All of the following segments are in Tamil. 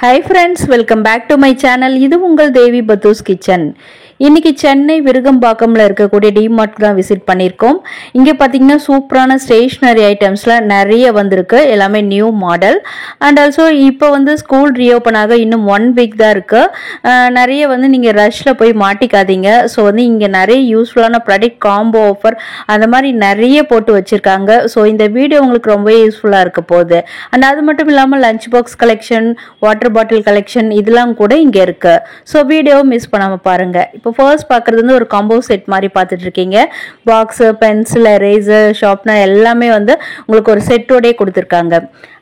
Hi friends, welcome back to my channel. இது உங்கள் தேவி பத்தூஸ் கிச்சன். இன்னைக்கு சென்னை விருகம்பாக்கம்ல இருக்கக்கூடிய டிமார்ட் தான் விசிட் பண்ணியிருக்கோம். இங்கே பார்த்தீங்கன்னா சூப்பரான ஸ்டேஷ்னரி ஐட்டம்ஸ்லாம் நிறைய வந்திருக்கு. எல்லாமே நியூ மாடல். அண்ட் ஆல்சோ இப்போ வந்து ஸ்கூல் ரீஓப்பன் ஆக இன்னும் 1 வீக் தான் இருக்கு. நிறைய வந்து நீங்கள் ரஷ்ல போய் மாட்டிக்காதீங்க. ஸோ வந்து இங்கே நிறைய யூஸ்ஃபுல்லான ப்ராடக்ட் காம்போ ஆஃபர் அந்த மாதிரி நிறைய போட்டு வச்சிருக்காங்க. ஸோ இந்த வீடியோ உங்களுக்கு ரொம்ப யூஸ்ஃபுல்லாக இருக்க போகுது. அண்ட் அது மட்டும் இல்லாமல் lunch box collection, water bottle collection இதெல்லாம் கூட இங்கே இருக்கு. ஸோ வீடியோவை மிஸ் பண்ணாமல் பாருங்க. இப்போ ஃபர்ஸ்ட் பார்க்குறது வந்து ஒரு காம்போ செட் மாதிரி பார்த்துட்டு இருக்கீங்க. பாக்ஸு, பென்சில், எரேசர், ஷார்ப்னர் எல்லாமே வந்து உங்களுக்கு ஒரு செட்டோடே கொடுத்துருக்காங்க.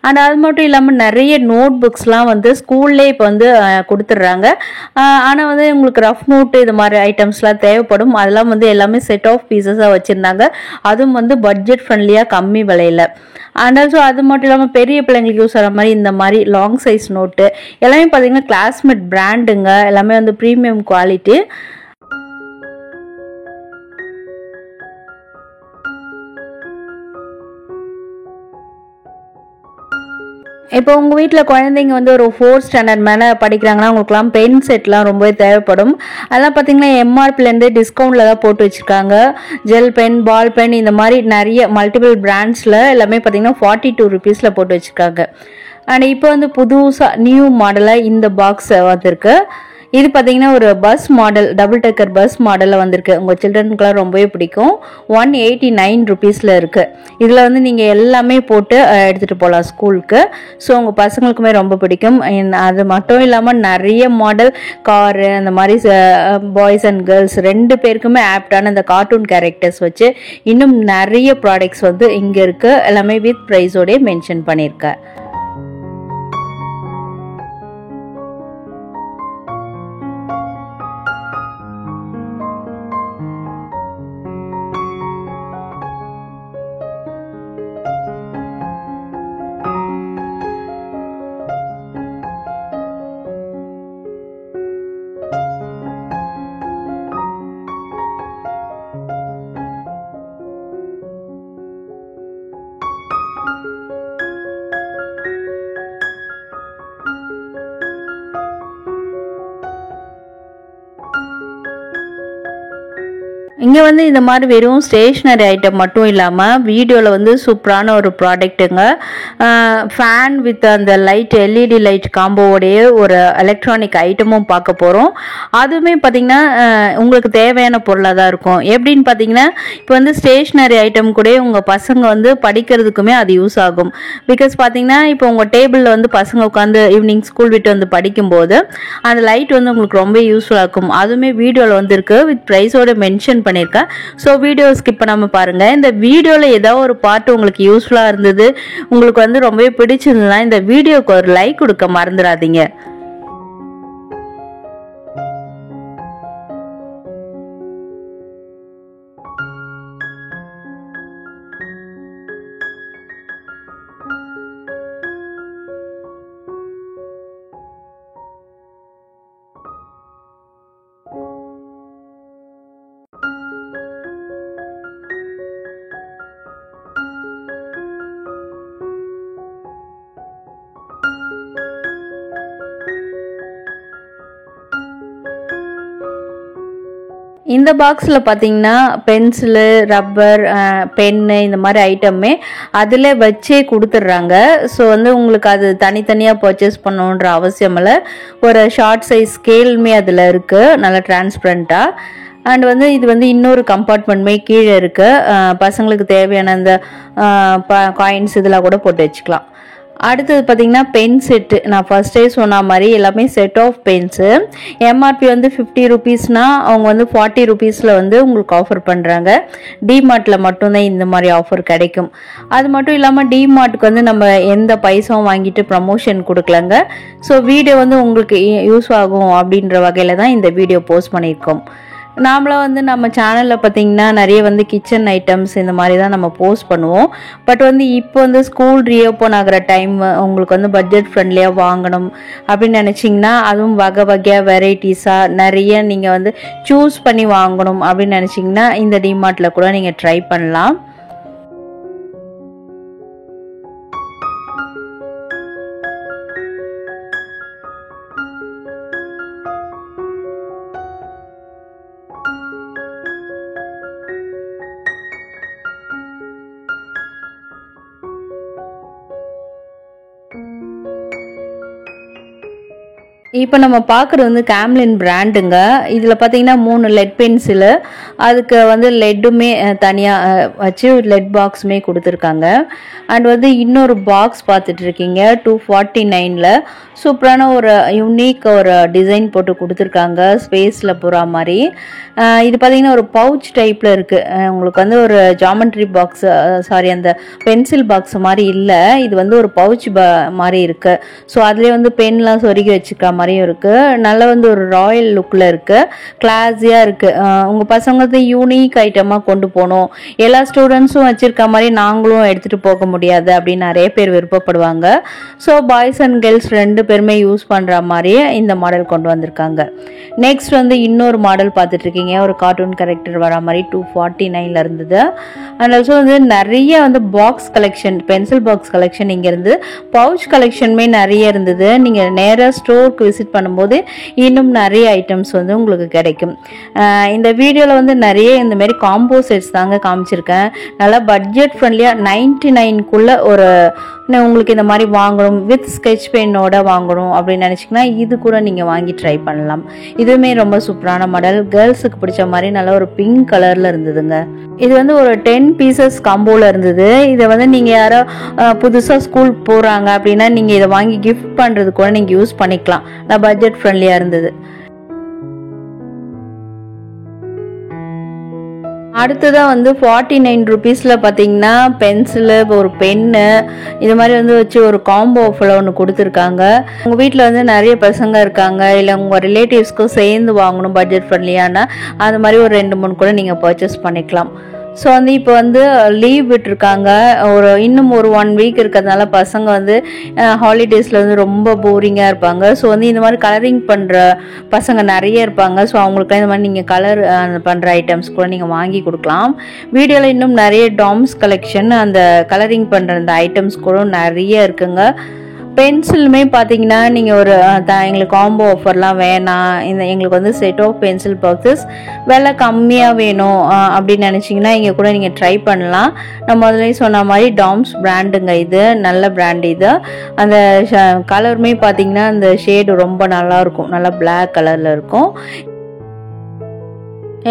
அண்ட் அது மட்டும் இல்லாமல் நிறைய நோட் புக்ஸ்லாம் வந்து ஸ்கூல்லே இப்போ வந்து கொடுத்துட்றாங்க. ஆனால் வந்து உங்களுக்கு ரஃப் நோட்டு இது மாதிரி ஐட்டம்ஸ்லாம் தேவைப்படும். அதெல்லாம் வந்து எல்லாமே செட் ஆஃப் பீசஸாக வச்சுருந்தாங்க. அதுவும் வந்து பட்ஜெட் ஃப்ரெண்ட்லியாக கம்மி விலையில். அண்ட் ஆல்சோ அது மட்டும் இல்லாமல் பெரிய பிள்ளைங்களுக்கு யூஸ் ஆகிற மாதிரி இந்த மாதிரி லாங் சைஸ் நோட்டு எல்லாமே பார்த்தீங்கன்னா கிளாஸ்மேட் பிராண்டுங்க. எல்லாமே வந்து ப்ரீமியம் குவாலிட்டி. இப்போ உங்கள் வீட்டில் குழந்தைங்க வந்து ஒரு 4th ஸ்டாண்டர்ட் மேலே படிக்கிறாங்கன்னா உங்களுக்குலாம் பென் செட்லாம் ரொம்பவே தேவைப்படும். அதெல்லாம் பார்த்தீங்கன்னா எம்ஆர்பிலேருந்து டிஸ்கவுண்ட்டில் தான் போட்டு வச்சுருக்காங்க. ஜெல் பென், பால் பென் இந்த மாதிரி நிறைய மல்டிபிள் பிராண்ட்ஸில் எல்லாமே பார்த்தீங்கன்னா 42 ருபீஸில் போட்டு வச்சுருக்காங்க. அண்ட் இப்போ வந்து புதுசாக நியூ மாடலாக இந்த பாக்ஸ் வந்திருக்கு. இது பார்த்தீங்கன்னா ஒரு bus model, double decker bus மாடலில் வந்திருக்கு. உங்கள் சில்ட்ரனுக்குலாம் ரொம்பவே பிடிக்கும். 189 ருபீஸில் இருக்குது. இதில் வந்து நீங்கள் எல்லாமே போட்டு எடுத்துகிட்டு போகலாம் ஸ்கூலுக்கு. ஸோ உங்கள் பசங்களுக்குமே ரொம்ப பிடிக்கும். அது மட்டும் இல்லாமல் நிறைய மாடல் காரு அந்த மாதிரி பாய்ஸ் அண்ட் கேர்ள்ஸ் 2 பேருக்குமே ஆப்டான இந்த கார்ட்டூன் கேரக்டர்ஸ் வச்சு இன்னும் நிறைய ப்ராடக்ட்ஸ் வந்து இங்கே இருக்குது. எல்லாமே வித் ப்ரைஸோடய மென்ஷன் பண்ணியிருக்கேன். இங்கே வந்து இந்த மாதிரி வெறும் ஸ்டேஷ்னரி ஐட்டம் மட்டும் இல்லாமல் வீடியோவில் வந்து சூப்பரான ஒரு ப்ராடக்ட்டுங்க. ஃபேன் வித் அந்த லைட், எல்இடி லைட் காம்போவோடைய ஒரு எலக்ட்ரானிக் ஐட்டமும் பார்க்க போகிறோம். அதுவுமே பார்த்திங்கன்னா உங்களுக்கு தேவையான பொருளாக தான் இருக்கும். எப்படின்னு பார்த்தீங்கன்னா இப்போ வந்து ஸ்டேஷ்னரி ஐட்டம் கூட உங்கள் பசங்க வந்து படிக்கிறதுக்குமே அது யூஸ் ஆகும். பிகாஸ் பார்த்தீங்கன்னா இப்போ உங்கள் டேபிளில் வந்து பசங்க உட்காந்து ஈவினிங் ஸ்கூல் விட்டு வந்து படிக்கும்போது அந்த லைட் வந்து உங்களுக்கு ரொம்ப யூஸ்ஃபுல்லாக இருக்கும். அதுவுமே வீடியோவில் வந்துருக்கு, வித் ப்ரைஸோட மென்ஷன் பண்ணியிருக்கேன். ஸோ வீடியோ ஸ்கிப் பண்ணாமல் பாருங்கள். இந்த வீடியோவில் ஏதாவது ஒரு பார்ட் உங்களுக்கு யூஸ்ஃபுல்லாக இருந்தது, உங்களுக்கு வந்து ரொம்பவே பிடிச்சிருந்ததுன்னா இந்த வீடியோக்கு ஒரு லைக் கொடுக்க மறந்துடாதீங்க. இந்த பாக்ஸில் பார்த்தீங்கன்னா பென்சிலு, ரப்பர், பென்னு இந்த மாதிரி ஐட்டமே அதில் வச்சே கொடுத்துட்றாங்க. ஸோ வந்து உங்களுக்கு அது தனித்தனியாக பர்ச்சேஸ் பண்ணணுன்ற அவசியம் இல்லை. ஒரு ஷார்ட் சைஸ் ஸ்கேலுமே அதில் இருக்குது, நல்லா டிரான்ஸ்பரண்ட்டாக. அண்ட் வந்து இது வந்து இன்னொரு கம்பார்ட்மெண்ட்மே கீழே இருக்குது. பசங்களுக்கு தேவையான அந்த காயின்ஸ் இதெல்லாம் கூட போட்டு வச்சுக்கலாம். அடுத்தது பார்த்திங்கன்னா பென் செட்டு. நான் ஃபஸ்ட்டே சொன்ன மாதிரி எல்லாமே செட் ஆஃப் பென்ஸு. எம்ஆர்பி வந்து 50 ருபீஸ்னால் அவங்க வந்து 40 ருபீஸில் வந்து உங்களுக்கு ஆஃபர் பண்ணுறாங்க. டிமார்ட்டில் மட்டும்தான் இந்த மாதிரி ஆஃபர் கிடைக்கும். அது மட்டும் இல்லாமல் டிமார்ட்டுக்கு வந்து நம்ம எந்த பைசாவும் வாங்கிட்டு ப்ரமோஷன் கொடுக்கலங்க. ஸோ வீடியோ வந்து உங்களுக்கு யூஸ் ஆகும் அப்படின்ற வகையில் தான் இந்த வீடியோ போஸ்ட் பண்ணியிருக்கோம். நாமளாக வந்து நம்ம சேனலில் பார்த்திங்கன்னா நிறைய வந்து கிச்சன் ஐட்டம்ஸ் இந்த மாதிரி தான் நம்ம போஸ்ட் பண்ணுவோம். பட் வந்து இப்போ வந்து ஸ்கூல் ரீஓப்பன் ஆகிற டைம் உங்களுக்கு வந்து பட்ஜெட் ஃப்ரெண்ட்லியாக வாங்கணும் அப்படின்னு நினச்சிங்கன்னா, அதுவும் வகை வகையாக வெரைட்டிஸாக நிறைய நீங்கள் வந்து சூஸ் பண்ணி வாங்கணும் அப்படின்னு நினச்சிங்கன்னா இந்த டிமார்ட்டில் கூட நீங்கள் ட்ரை பண்ணலாம். இப்போ நம்ம பார்க்குறது வந்து கேம்லின் பிராண்டுங்க. இதில் பார்த்தீங்கன்னா 3 லெட் பென்சிலு, அதுக்கு வந்து லெட்டுமே தனியாக வச்சு லெட் பாக்ஸுமே கொடுத்துருக்காங்க. அண்ட் வந்து இன்னொரு பாக்ஸ் பார்த்துட்ருக்கீங்க 249ல் சூப்பரான ஒரு யூனிக் ஒரு டிசைன் போட்டு கொடுத்துருக்காங்க ஸ்பேஸில் போகிற மாதிரி. இது பார்த்தீங்கன்னா ஒரு பவுச் டைப்பில் இருக்குது. உங்களுக்கு வந்து ஒரு ஜாமெண்ட்ரி பாக்ஸ், சாரி அந்த பென்சில் பாக்ஸ் மாதிரி இல்லை, இது வந்து ஒரு பவுச் மாதிரி இருக்குது. ஸோ அதுலேயே வந்து பென்லாம் சொருகி வச்சுக்கிற மாதிரியும் இருக்குது. நல்ல வந்து ஒரு ராயல் லுக்கில் இருக்குது, கிளாஸியாக இருக்குது. உங்கள் பசங்க வந்து யூனிக் ஐட்டமாக கொண்டு போகணும், எல்லா ஸ்டூடெண்ட்ஸும் வச்சுருக்க மாதிரி நாங்களும் எடுத்துகிட்டு போக முடியாது அப்படின்னு நிறைய பேர் விருப்பப்படுவாங்க. ஸோ பாய்ஸ் அண்ட் கேர்ள்ஸ் 2 பேருமே யூஸ் பண்ணுற மாதிரியே இந்த மாடல் கொண்டு வந்திருக்காங்க. நெக்ஸ்ட் வந்து இன்னொரு மாடல் பார்த்துட்ருக்கீங்க, ஒரு கார்ட்டூன் கேரக்டர் வர மாதிரி 249ல் இருந்தது. அண்ட் ஆல்சோ வந்து நிறைய வந்து box collection, pencil box collection இங்கே இருந்து, பவுச் கலெக்ஷனுமே நிறைய இருந்தது. நீங்கள் நேராக ஸ்டோருக்கு விசிட் பண்ணும்போது இன்னும் நிறைய ஐட்டம்ஸ் வந்து உங்களுக்கு கிடைக்கும். இந்த வீடியோவில் வந்து நிறைய இந்த மாதிரி காம்போ செட்ஸ் தாங்க காமிச்சிருக்கேன். நல்லா பட்ஜெட் ஃப்ரெண்ட்லியாக 99க்குள்ளே ஒரு உங்களுக்கு இந்த மாதிரி வாங்கணும், வித் ஸ்கெட்ச் பென்னோட வாங்கணும் அப்படின்னு நினச்சிங்கன்னா இது கூட நீங்கள் வாங்கி ட்ரை பண்ணலாம். இதுவுமே ரொம்ப சூப்பரான மாடல், கேர்ள்ஸுக்கு பிடிச்ச மாதிரி நல்ல ஒரு பிங்க் கலரில் இருந்ததுங்க. இது வந்து ஒரு 10 பீசஸ் காம்போவில் இருந்தது. இதை வந்து நீங்கள் யாரோ புதுசாக ஸ்கூல் போகிறாங்க அப்படின்னா நீங்கள் இதை வாங்கி கிஃப்ட் பண்ணுறது கூட நீங்கள் யூஸ் பண்ணிக்கலாம். நான் பட்ஜெட் ஃப்ரெண்ட்லியாக இருந்தது. அடுத்ததாக வந்து 49 ருபீஸில் பார்த்தீங்கன்னா பென்சிலு, ஒரு பென்னு, இது மாதிரி வந்து வச்சு ஒரு காம்போ ஆஃபரில் ஒன்று கொடுத்துருக்காங்க. உங்கள் வீட்டில் வந்து நிறைய பசங்க இருக்காங்க, இல்லை உங்கள் ரிலேட்டிவ்ஸ்க்கும் சேர்ந்து வாங்கணும் பட்ஜெட் ஃப்ரெண்ட்லியான, அது மாதிரி ஒரு 2-3 கூட நீங்கள் பர்ச்சேஸ் பண்ணிக்கலாம். ஸோ வந்து இப்போ வந்து லீவ் விட்டுருக்காங்க, இன்னும் ஒரு 1 வீக் இருக்கிறதுனால பசங்க வந்து ஹாலிடேஸில் வந்து ரொம்ப போரிங்காக இருப்பாங்க. ஸோ வந்து இந்த மாதிரி கலரிங் பண்ணுற பசங்க நிறைய இருப்பாங்க. ஸோ அவங்களுக்குலாம் இந்த மாதிரி நீங்கள் கலர் பண்ணுற ஐட்டம்ஸ் கூட நீங்கள் வாங்கி கொடுக்கலாம். வீடியோவில் இன்னும் நிறைய டாம்ஸ் கலெக்ஷன், அந்த கலரிங் பண்ணுற அந்த ஐட்டம்ஸ் கூட நிறைய இருக்குங்க. பென்சிலுமே பார்த்தீங்கன்னா நீங்கள் ஒரு எங்களுக்கு காம்போ ஆஃபர்லாம் வேணாம், எங்களுக்கு வந்து செட் ஆஃப் பென்சில் பாக்ஸஸ் விலை கம்மியாக வேணும் அப்படின்னு நினச்சிங்கன்னா இங்கே கூட நீங்கள் ட்ரை பண்ணலாம். நான் முதல்ல சொன்ன மாதிரி டாம்ஸ் பிராண்டுங்க, இது நல்ல பிராண்டு. இது அந்த கலருமே பார்த்தீங்கன்னா அந்த ஷேடு ரொம்ப நல்லாயிருக்கும், நல்லா பிளாக் கலரில் இருக்கும்.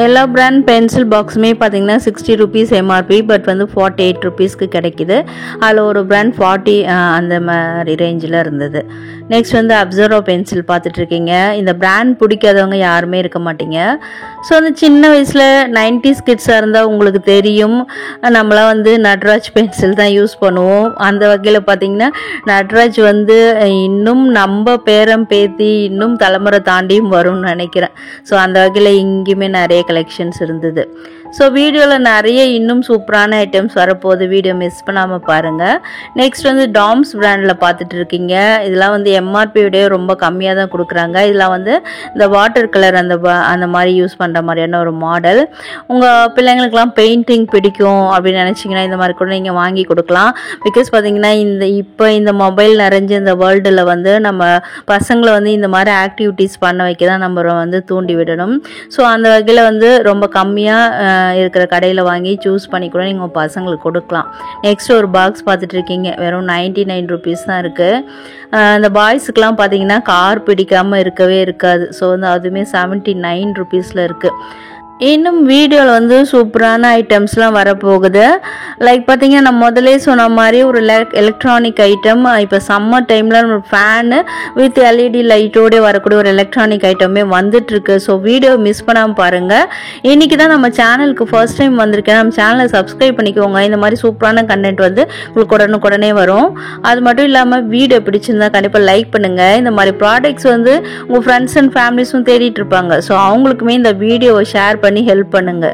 எல்லா பிராண்ட் பென்சில் பாக்ஸுமே பார்த்தீங்கன்னா 60 ருபீஸ் எம்ஆர்பி, பட் வந்து 48 ருபீஸ்க்கு கிடைக்கிது. அதில் ஒரு பிராண்ட் 40 அந்த மாதிரி ரேஞ்சில் இருந்தது. நெக்ஸ்ட் வந்து அப்சர்வ் பென்சில் பார்த்துட்ருக்கீங்க. இந்த பிராண்ட் பிடிக்காதவங்க யாருமே இருக்க மாட்டீங்க. ஸோ அந்த சின்ன வயசில் 90s கிட்ஸாக இருந்தால் உங்களுக்கு தெரியும், நம்மளாம் வந்து நட்ராஜ் பென்சில் தான் யூஸ் பண்ணுவோம். அந்த வகையில் பார்த்தீங்கன்னா நட்ராஜ் வந்து இன்னும் நம்ம பேரம் பேத்தி இன்னும் தலைமுறை தாண்டியும் வரும்னு நினைக்கிறேன். ஸோ அந்த வகையில் இங்கேயுமே நிறைய கலெக்ஷன்ஸ் இருந்தது. ஸோ வீடியோவில் நிறைய இன்னும் சூப்பரான ஐட்டம்ஸ் வரப்போகுது, வீடியோ மிஸ் பண்ணாமல் பாருங்கள். நெக்ஸ்ட் வந்து டாம்ஸ் பிராண்டில் பார்த்துட்டு இருக்கீங்க. இதெல்லாம் வந்து எம்ஆர்பியோடய ரொம்ப கம்மியாக தான் கொடுக்குறாங்க. இதெல்லாம் வந்து இந்த வாட்டர் கலர் அந்த மாதிரி யூஸ் பண்ணுற மாதிரியான ஒரு மாடல். உங்கள் பிள்ளைங்களுக்கெல்லாம் பெயிண்டிங் பிடிக்கும் அப்படின்னு நினச்சிங்கன்னா இந்த மாதிரி கூட நீங்கள் வாங்கி கொடுக்கலாம். பிகாஸ் பார்த்தீங்கன்னா இப்போ இந்த மொபைல் நிறைஞ்ச இந்த வேர்ல்டில் வந்து நம்ம பசங்களை வந்து இந்த மாதிரி ஆக்டிவிட்டீஸ் பண்ண வைக்க தான் நம்ம வந்து தூண்டி விடணும். ஸோ அந்த வகையில் வந்து ரொம்ப கம்மியாக இருக்கிற கடையில் வாங்கி சூஸ் பண்ணி கூட நீங்கள் பசங்களுக்கு கொடுக்கலாம். நெக்ஸ்ட் ஒரு பாக்ஸ் பார்த்துட்டு இருக்கீங்க, வெறும் 99 ருபீஸ் தான் இருக்குது. அந்த பாய்ஸுக்கெலாம் பார்த்தீங்கன்னா கார் பிடிக்காமல் இருக்கவே இருக்காது. ஸோ வந்து அதுவுமே 79 ருபீஸில் இருக்குது. இன்னும் வீடியோவில் வந்து சூப்பரான ஐட்டம்ஸ்லாம் வரப்போகுது. லைக் பார்த்தீங்கன்னா நான் முதலே சொன்ன மாதிரி ஒரு எலக்ட்ரானிக் ஐட்டம், இப்போ சம்மர் டைமில் ஒரு ஃபேனு வித் எல்இடி லைட்டோடு வரக்கூடிய ஒரு எலக்ட்ரானிக் ஐட்டமே வந்துட்டுருக்கு. ஸோ வீடியோ மிஸ் பண்ணாமல் பாருங்கள். இன்றைக்கி தான் நம்ம சேனலுக்கு ஃபர்ஸ்ட் டைம் வந்திருக்கேன், நம்ம சேனலை சப்ஸ்கிரைப் பண்ணிக்கோங்க. இந்த மாதிரி சூப்பரான கண்டென்ட் வந்து உங்களுக்கு உடனுக்குடனே வரும். அது மட்டும் இல்லாமல் வீடியோ பிடிச்சிருந்தா கண்டிப்பாக லைக் பண்ணுங்கள். இந்த மாதிரி ப்ராடக்ட்ஸ் வந்து உங்கள் ஃப்ரெண்ட்ஸ் அண்ட் ஃபேமிலிஸும் தேடிட்டு இருப்பாங்க. ஸோ அவங்களுக்குமே இந்த வீடியோவை ஷேர் பண்ணி ஹெல்ப் பண்ணுங்க.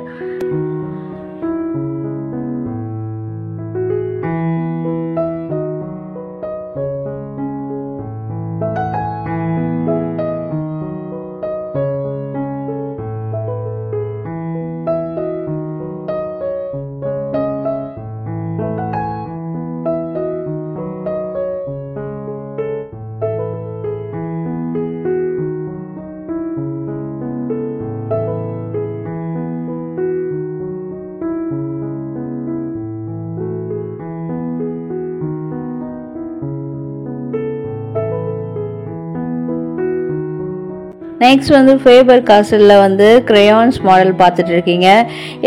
நெக்ஸ்ட் வந்து ஃபேபர் காஸ்டலில் வந்து கிரேயான்ஸ் மாடல் பார்த்துட்டு இருக்கீங்க.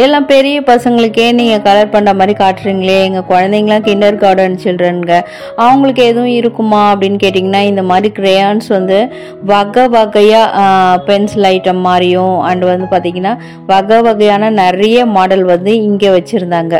எல்லாம் பெரிய பசங்களுக்கே நீங்கள் கலர் பண்ணுற மாதிரி காட்டுறீங்களே, எங்கள் குழந்தைங்களாம் கிண்டர் கார்டன் சில்ட்ரனுங்க, அவங்களுக்கு எதுவும் இருக்குமா அப்படின்னு கேட்டிங்கன்னா, இந்த மாதிரி கிரேயான்ஸ் வந்து வகை வகையாக பென்சில் ஐட்டம் மாதிரியும் அண்ட் வந்து பார்த்திங்கன்னா வகை வகையான நிறைய மாடல் வந்து இங்கே வச்சுருந்தாங்க.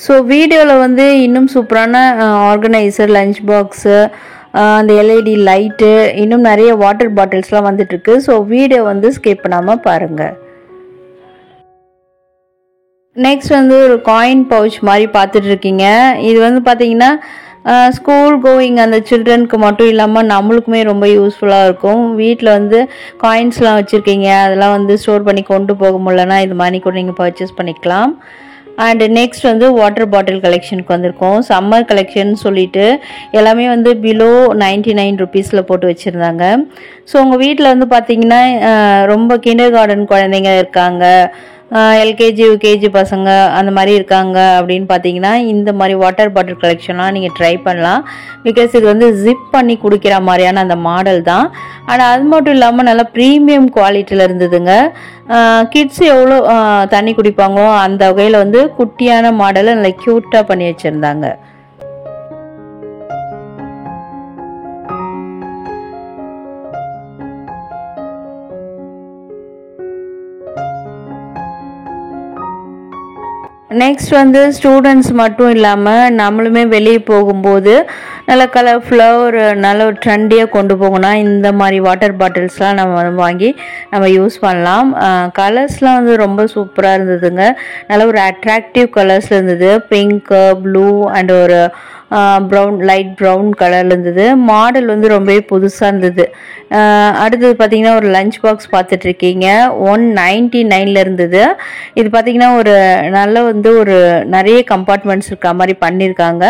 ஸோ வீடியோவில் வந்து இன்னும் சூப்பரான ஆர்கனைசர், லஞ்ச் பாக்ஸு, அந்த எல்இடி லைட்டு, இன்னும் நிறைய வாட்டர் பாட்டில்ஸ்லாம் வந்துட்டுருக்கு. ஸோ வீடியோ வந்து ஸ்கிப் பண்ணாமல் பாருங்கள். நெக்ஸ்ட் வந்து ஒரு காயின் பவுச் மாதிரி பார்த்துட்ருக்கீங்க. இது வந்து பார்த்திங்கன்னா ஸ்கூல் கோயிங் அந்த சில்ட்ரனுக்கு மட்டும் இல்லாமல் நம்மளுக்குமே ரொம்ப யூஸ்ஃபுல்லாக இருக்கும். வீட்டில் வந்து காயின்ஸ்லாம் வச்சுருக்கீங்க, அதெல்லாம் வந்து ஸ்டோர் பண்ணி கொண்டு போக முடியலன்னா இது மாதிரி கூட நீங்கள் பர்ச்சேஸ் பண்ணிக்கலாம். அண்ட் நெக்ஸ்ட் வந்து வாட்டர் பாட்டில் கலெக்ஷனுக்கு வந்திருக்கோம். சம்மர் கலெக்ஷன் சொல்லிட்டு எல்லாமே வந்து பிலோ 99 ருபீஸில் போட்டு வச்சுருந்தாங்க. ஸோ உங்கள் வீட்டில் வந்து பார்த்திங்கன்னா ரொம்ப கிண்டர் கார்டன் குழந்தைங்க இருக்காங்க, எல்கேஜி யூகேஜி பசங்க அந்த மாதிரி இருக்காங்க அப்படின்னு பார்த்தீங்கன்னா இந்த மாதிரி வாட்டர் பாட்டில் கலெக்ஷன்லாம் நீங்கள் ட்ரை பண்ணலாம். பிகாஸ் இது வந்து ஜிப் பண்ணி குடிக்கிற மாதிரியான அந்த மாடல் தான். ஆனால் அது மட்டும் இல்லாமல் நல்லா ப்ரீமியம் குவாலிட்டியில் இருந்ததுங்க. கிட்ஸ் எவ்வளோ தண்ணி குடிப்பாங்களோ அந்த வகையில் வந்து குட்டியான மாடலை நல்லா க்யூட்டாக பண்ணி வச்சுருந்தாங்க. நெக்ஸ்ட் வந்து ஸ்டூடெண்ட்ஸ் மட்டும் இல்லாமல் நம்மளுமே வெளியே போகும்போது நல்ல கலர்ஃபுல்லாக ஒரு நல்ல ஒரு ட்ரெண்டியாக கொண்டு போகணும்னா இந்த மாதிரி வாட்டர் பாட்டில்ஸ்லாம் நம்ம வாங்கி நம்ம யூஸ் பண்ணலாம். கலர்ஸ்லாம் வந்து ரொம்ப சூப்பராக இருந்ததுங்க. நல்ல ஒரு அட்ராக்டிவ் கலர்ஸ் இருந்தது. பிங்க்கு, ப்ளூ அண்ட் ஒரு ப்ரௌன், லைட் ப்ரௌன் கலரில் இருந்தது. மாடல் வந்து ரொம்பவே புதுசாக இருந்தது. அடுத்தது பார்த்திங்கன்னா ஒரு லஞ்ச் பாக்ஸ் பார்த்துட்ருக்கீங்க. 199 இருந்தது. இது பார்த்திங்கன்னா ஒரு நல்ல வந்து ஒரு நிறைய கம்பார்ட்மெண்ட்ஸ் இருக்க மாதிரி பண்ணியிருக்காங்க.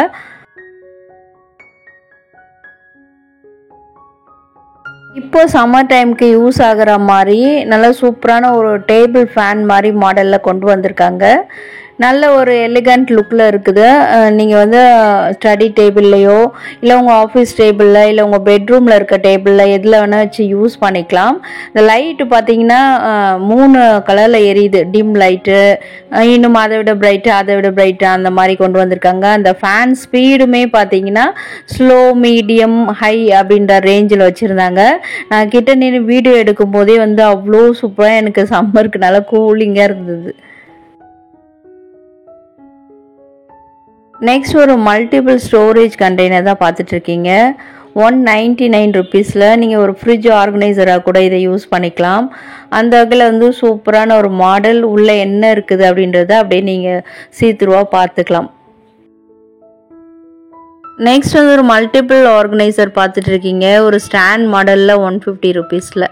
இப்போ சம்மர் டைமுக்கு யூஸ் ஆகிற மாதிரி நல்ல சூப்பரான ஒரு டேபிள் ஃபேன் மாதிரி மாடலில் கொண்டு வந்திருக்காங்க. நல்ல ஒரு எலிகண்ட் லுக்கில் இருக்குது. நீங்கள் வந்து ஸ்டடி டேபிள்லையோ இல்லை உங்கள் ஆஃபீஸ் டேபிளில் இல்லை உங்கள் பெட்ரூமில் இருக்க டேபிளில் எதில் வேணால் வச்சு யூஸ் பண்ணிக்கலாம். இந்த லைட்டு பார்த்தீங்கன்னா 3 கலரில் எரியுது. டிம் லைட்டு, இன்னும் அதை விட பிரைட்டு அந்த மாதிரி கொண்டு வந்திருக்காங்க. அந்த ஃபேன் ஸ்பீடுமே பார்த்தீங்கன்னா ஸ்லோ, மீடியம், ஹை அப்படின்ற ரேஞ்சில் வச்சுருந்தாங்க. நான் கிட்ட நின்று வீடியோ எடுக்கும் போதே வந்து அவ்வளோ சூப்பராக எனக்கு சம்மருக்கு நல்லா கூலிங்காக இருந்தது. நெக்ஸ்ட் ஒரு மல்டிபிள் ஸ்டோரேஜ் கண்டெய்னர் தான் பார்த்துட்ருக்கீங்க. 199 ருபீஸில் நீங்கள் ஒரு ஃப்ரிட்ஜ் ஆர்கனைசராக கூட இதை யூஸ் பண்ணிக்கலாம். அந்த வகையில் வந்து சூப்பரான ஒரு மாடல். உள்ளே என்ன இருக்குது அப்படின்றத அப்படியே நீங்கள் சீத்ரூவாக பார்த்துக்கலாம். நெக்ஸ்ட் வந்து ஒரு மல்டிபிள் ஆர்கனைசர் பார்த்துட்ருக்கீங்க. ஒரு ஸ்டாண்ட் மாடலில் 150 ருபீஸில்.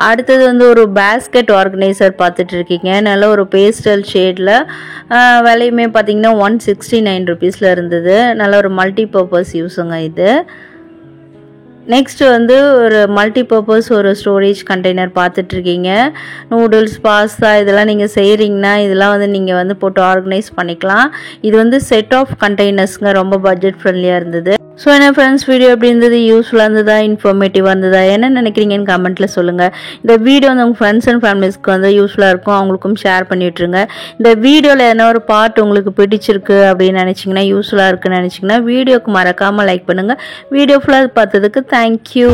அடுத்தது வந்து ஒரு பேஸ்கெட் ஆர்கனைசர் பார்த்துட்ருக்கீங்க. நல்ல ஒரு பேஸ்டல் ஷேடில். விலையுமே பார்த்தீங்கன்னா 169 ருபீஸில் இருந்தது. நல்ல ஒரு மல்டி பர்பஸ் யூஸுங்க இது. நெக்ஸ்ட் வந்து ஒரு மல்டிபர்பஸ் ஒரு ஸ்டோரேஜ் கண்டெய்னர் பார்த்துட்ருக்கீங்க. நூடுல்ஸ், பாஸ்தா இதெல்லாம் நீங்கள் செய்கிறீங்கன்னா இதெல்லாம் வந்து நீங்கள் வந்து போட்டு ஆர்கனைஸ் பண்ணிக்கலாம். இது வந்து செட் ஆஃப் கண்டெய்னர்ஸுங்க, ரொம்ப பட்ஜெட் ஃப்ரெண்ட்லியாக இருந்தது. ஸோ என்ன ஃப்ரெண்ட்ஸ், வீடியோ எப்படி இருந்தது? யூஸ்ஃபுல்லாக இருந்ததா, இன்ஃபர்மேட்டிவாக இருந்ததா, என்ன நினைக்கிறீங்கன்னு கமெண்ட்டில் சொல்லுங்கள். இந்த வீடியோ வந்து உங்கள் ஃப்ரெண்ட்ஸ் அண்ட் ஃபேமிலிஸ்க்கு வந்து யூஸ்ஃபுல்லாக இருக்கும், அவங்களுக்கும் ஷேர் பண்ணிவிட்ருங்க. இந்த வீடியோவில் என்ன ஒரு பார்ட் உங்களுக்கு பிடிச்சிருக்கு அப்படின்னு நினச்சிங்கன்னா, யூஸ்ஃபுல்லாக இருக்குன்னு நினச்சிங்கன்னா வீடியோக்கு மறக்காமல் லைக் பண்ணுங்கள். வீடியோ ஃபுல்லாக பார்த்ததுக்கு தேங்க்யூ.